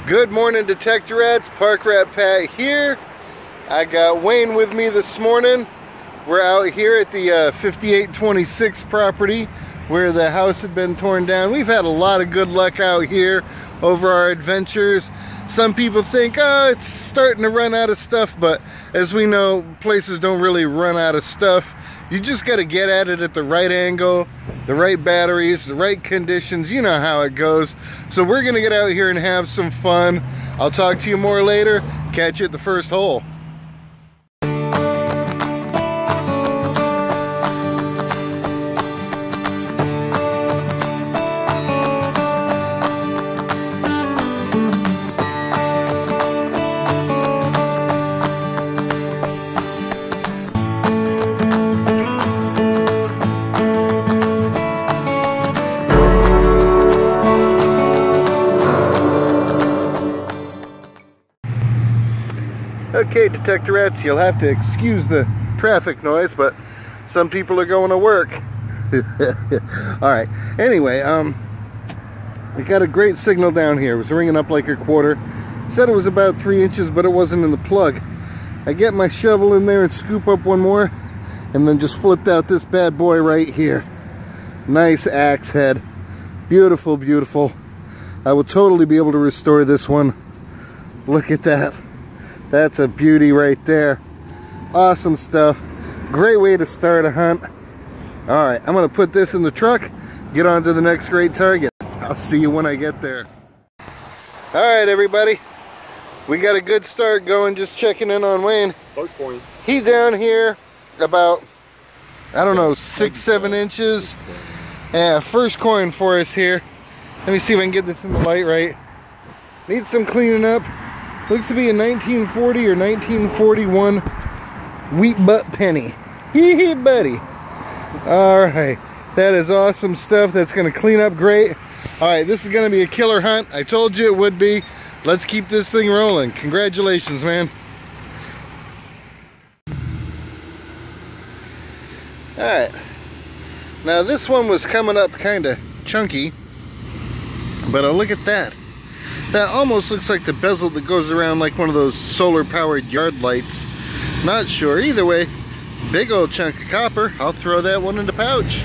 Good morning, Detectorettes. Park Rat Pat here. I got Wayne with me this morning. We're out here at the 5826 property where the house had been torn down. We've had a lot of good luck out here over our adventures. Some people think, oh, it's starting to run out of stuff, but as we know, places don't really run out of stuff. You just got to get at it at the right angle, the right batteries, the right conditions. You know how it goes. So we're going to get out here and have some fun. I'll talk to you more later. Catch you at the first hole. Okay, Detectorettes, you'll have to excuse the traffic noise, but some people are going to work. Alright, anyway, we got a great signal down here. It was ringing up like a quarter. Said it was about 3 inches, but it wasn't in the plug. I get my shovel in there and scoop up one more, and then just flipped out this bad boy right here. Nice axe head. Beautiful, beautiful. I will totally be able to restore this one. Look at that. That's a beauty right there. Awesome stuff. Great way to start a hunt. Alright, I'm going to put this in the truck, get on to the next great target. I'll see you when I get there. Alright, everybody. We got a good start going, just checking in on Wayne. He's down here about, I don't know, 6-7 inches. Yeah, first coin for us here. Let me see if I can get this in the light right. Needs some cleaning up. Looks to be a 1940 or 1941 wheat butt penny. Hee buddy. Alright, that is awesome stuff. That's going to clean up great. Alright, this is going to be a killer hunt. I told you it would be. Let's keep this thing rolling. Congratulations, man. Alright, now this one was coming up kind of chunky, but look at that. That almost looks like the bezel that goes around like one of those solar powered yard lights. Not sure. Either way, big old chunk of copper. I'll throw that one in the pouch.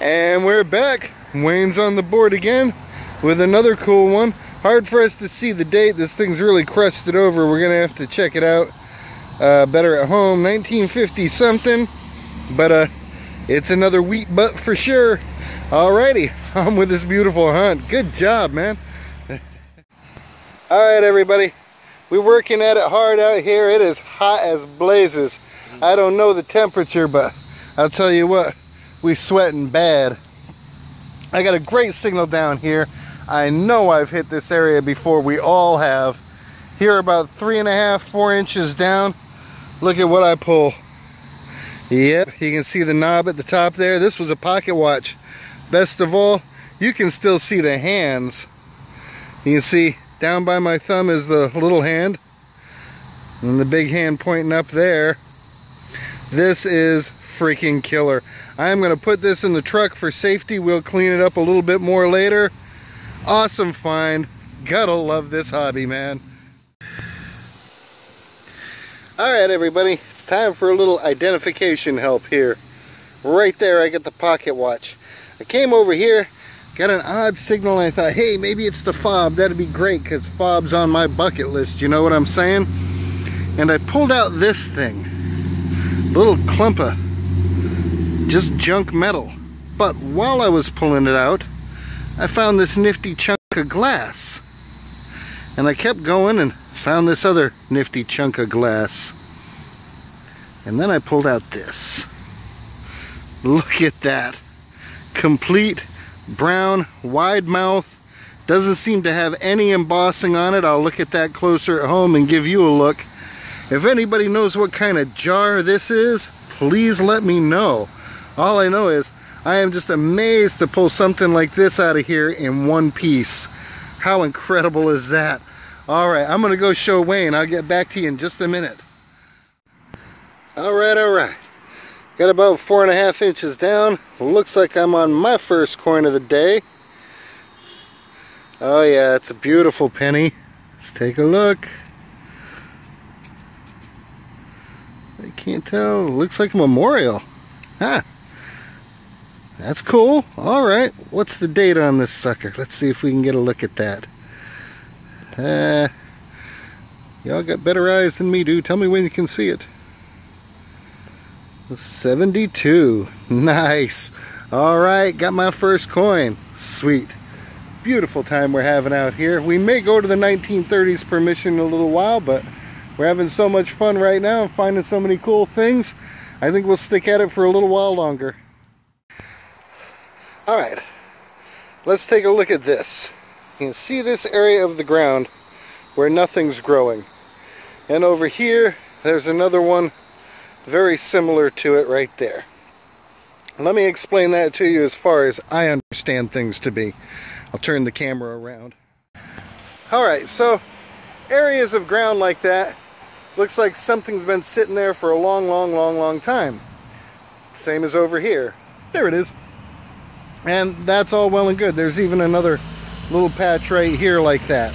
And we're back. Wayne's on the board again with another cool one. Hard for us to see the date. This thing's really crusted over. We're gonna have to check it out better at home. 1950 something, but it's another wheat butt for sure. Alrighty, on with this beautiful hunt. Good job, man. Alright, everybody. We're working at it hard out here. It is hot as blazes. I don't know the temperature, but I'll tell you what, we sweating bad. I got a great signal down here. I know I've hit this area before. We all have. Here about 3.5, 4 inches down. Look at what I pull. Yep, you can see the knob at the top there. This was a pocket watch. Best of all, you can still see the hands. You can see down by my thumb is the little hand and the big hand pointing up there. This is freaking killer. I'm going to put this in the truck for safety. We'll clean it up a little bit more later. Awesome find. Gotta love this hobby, man. Alright, everybody, it's time for a little identification help here. Right there I get the pocket watch. I came over here, got an odd signal, and I thought, hey, maybe it's the fob. That'd be great, because fob's on my bucket list, you know what I'm saying? And I pulled out this thing. Little clump of just junk metal. But while I was pulling it out, I found this nifty chunk of glass. And I kept going and found this other nifty chunk of glass. And then I pulled out this. Look at that. Complete brown, wide mouth. Doesn't seem to have any embossing on it. I'll look at that closer at home and give you a look. If anybody knows what kind of jar this is, please let me know. All I know is I am just amazed to pull something like this out of here in one piece. How incredible is that? Alright, I'm going to go show Wayne. I'll get back to you in just a minute. Alright. Got about 4.5 inches down. Looks like I'm on my first coin of the day. Oh yeah, it's a beautiful penny. Let's take a look. I can't tell. It looks like a memorial. Huh. That's cool. Alright. What's the date on this sucker? Let's see if we can get a look at that. Y'all got better eyes than me, dude. Tell me when you can see it. 72. Nice. Alright, got my first coin. Sweet. Beautiful time we're having out here. We may go to the 1930s permission in a little while, but we're having so much fun right now and finding so many cool things. I think we'll stick at it for a little while longer. Alright, let's take a look at this. You can see this area of the ground where nothing's growing. And over here, there's another one very similar to it right there. Let me explain that to you as far as I understand things to be. I'll turn the camera around. Alright, so areas of ground like that, looks like something's been sitting there for a long time. Same as over here. There it is. And that's all well and good. There's even another little patch right here like that.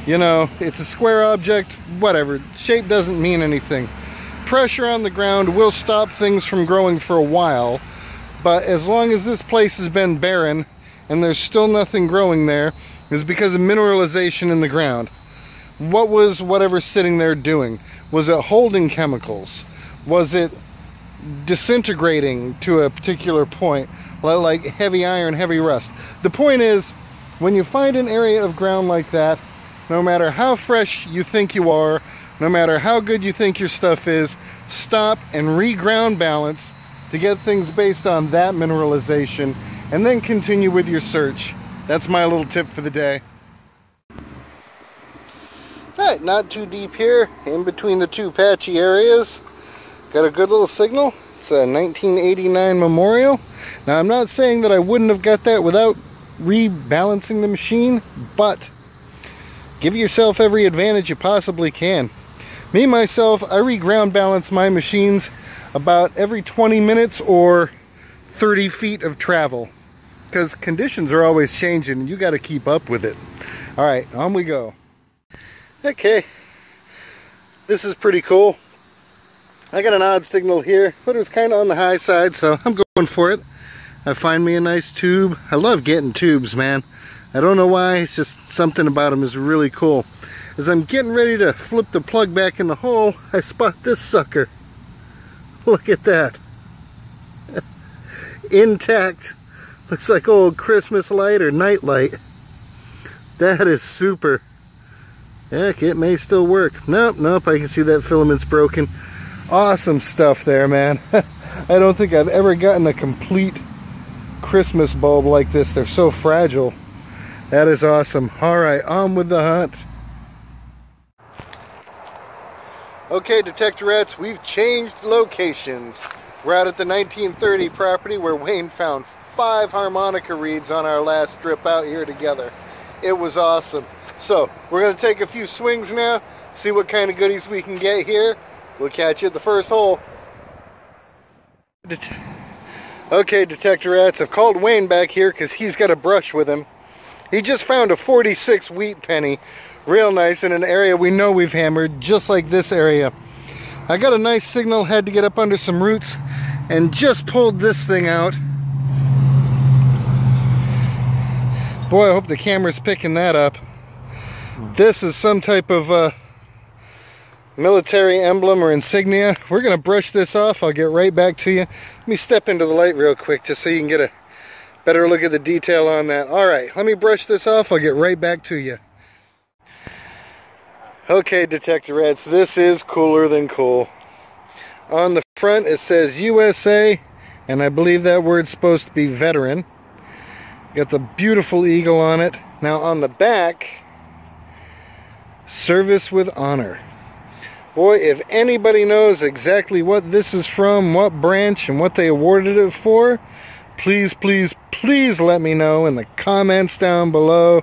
You know, it's a square object, whatever. Shape doesn't mean anything. Pressure on the ground will stop things from growing for a while, but as long as this place has been barren and there's still nothing growing there, it's because of mineralization in the ground. What was whatever sitting there doing? Was it holding chemicals? Was it disintegrating to a particular point, like heavy iron, heavy rust? The point is, when you find an area of ground like that, no matter how fresh you think you are, no matter how good you think your stuff is, stop and re-ground balance to get things based on that mineralization, and then continue with your search. That's my little tip for the day. Alright, not too deep here, in between the two patchy areas. Got a good little signal. It's a 1989 memorial. Now, I'm not saying that I wouldn't have got that without rebalancing the machine, but give yourself every advantage you possibly can. Me, myself, I re-ground balance my machines about every 20 minutes or 30 feet of travel, because conditions are always changing and you got to keep up with it. Alright, on we go. Okay, this is pretty cool. I got an odd signal here, but it was kind of on the high side, so I'm going for it. I find me a nice tube. I love getting tubes, man. I don't know why, it's just something about them is really cool. As I'm getting ready to flip the plug back in the hole, I spot this sucker. Look at that. Intact. Looks like old Christmas light or night light. That is super. Heck, it may still work. Nope, I can see that filament's broken. Awesome stuff there, man. I don't think I've ever gotten a complete Christmas bulb like this. They're so fragile. That is awesome. Alright, on with the hunt. Okay, Detectorettes, we've changed locations. We're out at the 1930 property where Wayne found 5 harmonica reeds on our last trip out here together. It was awesome. So, we're going to take a few swings now, see what kind of goodies we can get here. We'll catch you at the first hole. Okay, Detectorettes, I've called Wayne back here because he's got a brush with him. He just found a 46 wheat penny. Real nice in an area we know we've hammered, just like this area. I got a nice signal, had to get up under some roots, and just pulled this thing out. Boy, I hope the camera's picking that up. This is some type of military emblem or insignia. We're going to brush this off. I'll get right back to you. Let me step into the light real quick just so you can get a better look at the detail on that. Alright, let me brush this off. I'll get right back to you. Okay, Detectorettes, this is cooler than cool. On the front it says USA, and I believe that word's supposed to be veteran. Got the beautiful eagle on it. Now on the back, service with honor. Boy, if anybody knows exactly what this is from, what branch, and what they awarded it for, please, please, please let me know in the comments down below.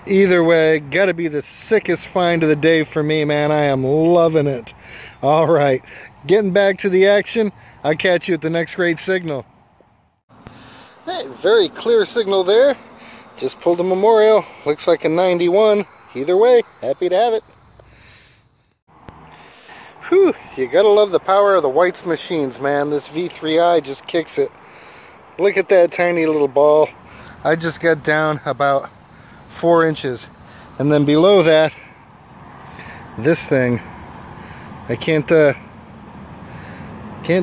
Either way, gotta be the sickest find of the day for me, man. I am loving it. Alright, getting back to the action. I'll catch you at the next great signal. Hey, very clear signal there. Just pulled a Memorial. Looks like a 91. Either way, happy to have it. Whew, you gotta love the power of the White's machines, man. This V3i just kicks it. Look at that tiny little ball. I just got down about 4 inches. And then below that, this thing, I can't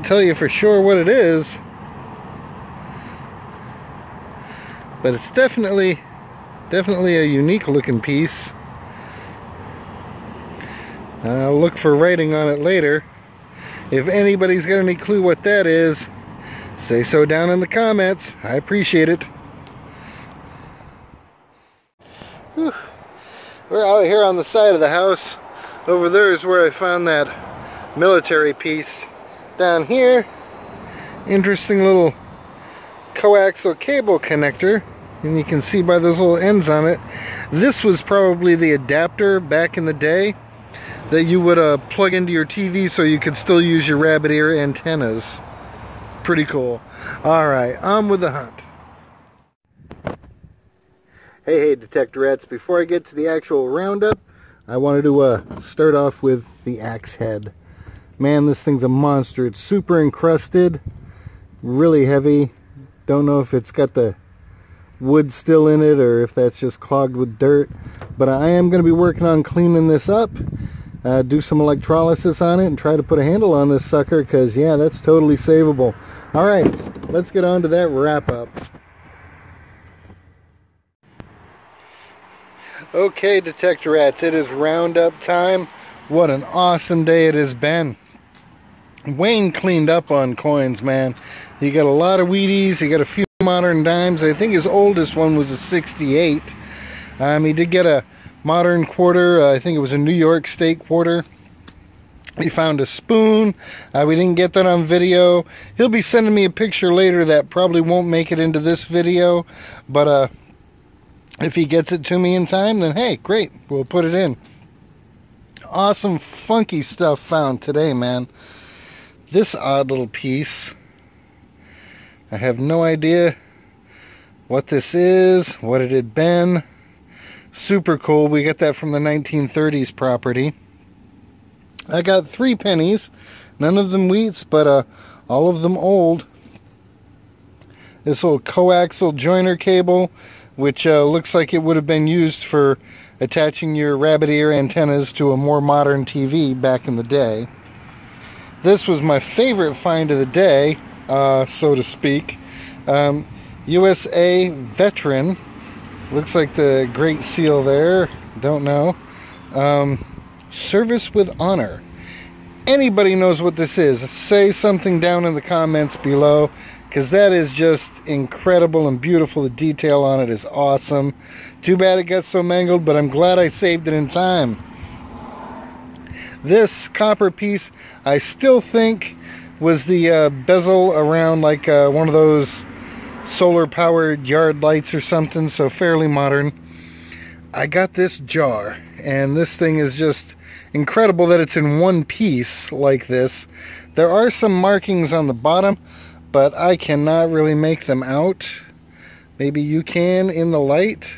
tell you for sure what it is, but it's definitely a unique looking piece. I'll look for writing on it later. If anybody's got any clue what that is, say so down in the comments. I appreciate it. Whew. We're out here on the side of the house. Over there is where I found that military piece. Down here, interesting little coaxial cable connector, and you can see by those little ends on it, this was probably the adapter back in the day that you would plug into your TV so you could still use your rabbit ear antennas. Pretty cool. Alright, on with the hunt. Hey Detector Rats, before I get to the actual roundup, I wanted to start off with the axe head. Man, this thing's a monster. It's super encrusted, really heavy. Don't know if it's got the wood still in it or if that's just clogged with dirt, but I am going to be working on cleaning this up, do some electrolysis on it, and try to put a handle on this sucker, because yeah, that's totally savable. Alright, let's get on to that wrap up. Okay, Detector Rats, it is roundup time. What an awesome day it has been. Wayne cleaned up on coins, man. He got a lot of Wheaties, he got a few modern dimes. I think his oldest one was a 68. He did get a modern quarter. I think it was a New York State quarter. He found a spoon. We didn't get that on video. He'll be sending me a picture later that probably won't make it into this video, but if he gets it to me in time, then hey, great, we'll put it in. Awesome funky stuff found today, man. This odd little piece, I have no idea what this is, what it had been. Super cool. We got that from the 1930s property. I got 3 pennies, none of them wheats, but all of them old. This little coaxial joiner cable, which looks like it would have been used for attaching your rabbit ear antennas to a more modern TV back in the day. This was my favorite find of the day, so to speak. USA Veteran. Looks like the Great Seal there. Don't know. Service with Honor. Anybody knows what this is, say something down in the comments below, because that is just incredible and beautiful. The detail on it is awesome. Too bad it got so mangled, but I'm glad I saved it in time. This copper piece, I still think, was the bezel around like one of those solar-powered yard lights or something, so fairly modern. I got this jar, and this thing is just incredible that it's in one piece like this. There are some markings on the bottom, but I cannot really make them out. Maybe you can in the light.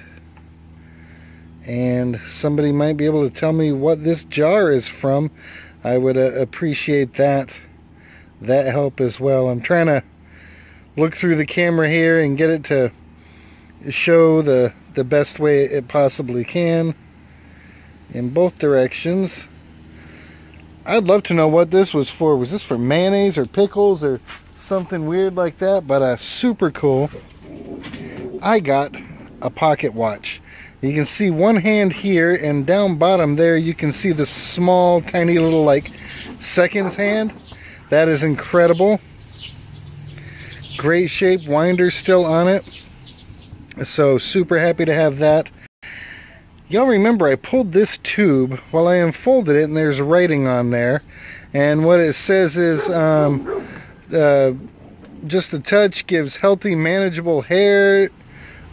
And somebody might be able to tell me what this jar is from. I would appreciate that help as well. I'm trying to look through the camera here and get it to show the best way it possibly can in both directions. I'd love to know what this was for. Was this for mayonnaise or pickles or something weird like that? But super cool. I got a pocket watch. You can see one hand here, and down bottom there you can see the small tiny little like seconds hand. That is incredible. Great shape, winder still on it, so super happy to have that. Y'all remember I pulled this tube while I unfolded it, and there's writing on there, and what it says is just a touch gives healthy manageable hair,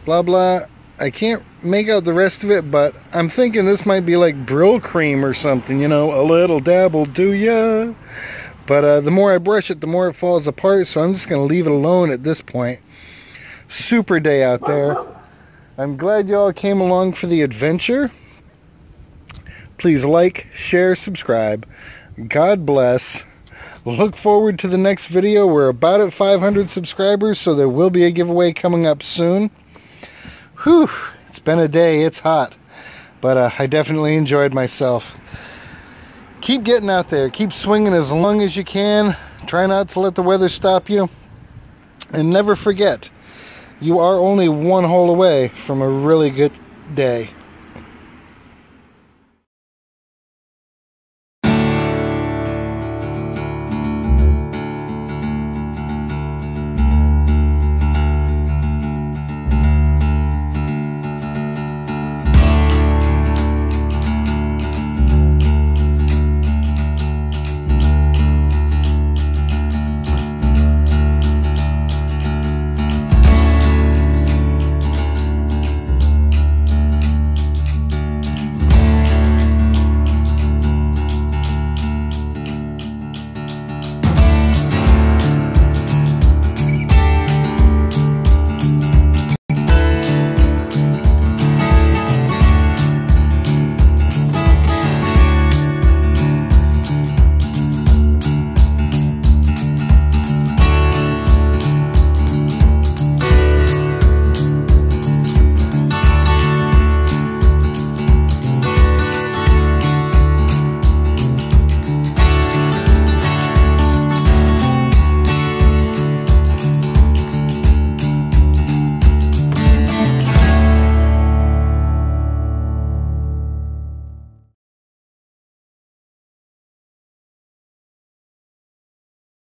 blah blah. I can't make out the rest of it, but I'm thinking this might be like Brill cream or something, you know, a little dab will do ya. But the more I brush it, the more it falls apart, so I'm just going to leave it alone at this point. Super day out there. I'm glad you all came along for the adventure. Please like, share, subscribe. God bless. Look forward to the next video. We're about at 500 subscribers, so there will be a giveaway coming up soon. Whew, it's been a day. It's hot. But I definitely enjoyed myself. Keep getting out there. Keep swinging as long as you can. Try not to let the weather stop you. And never forget, you are only one hole away from a really good day.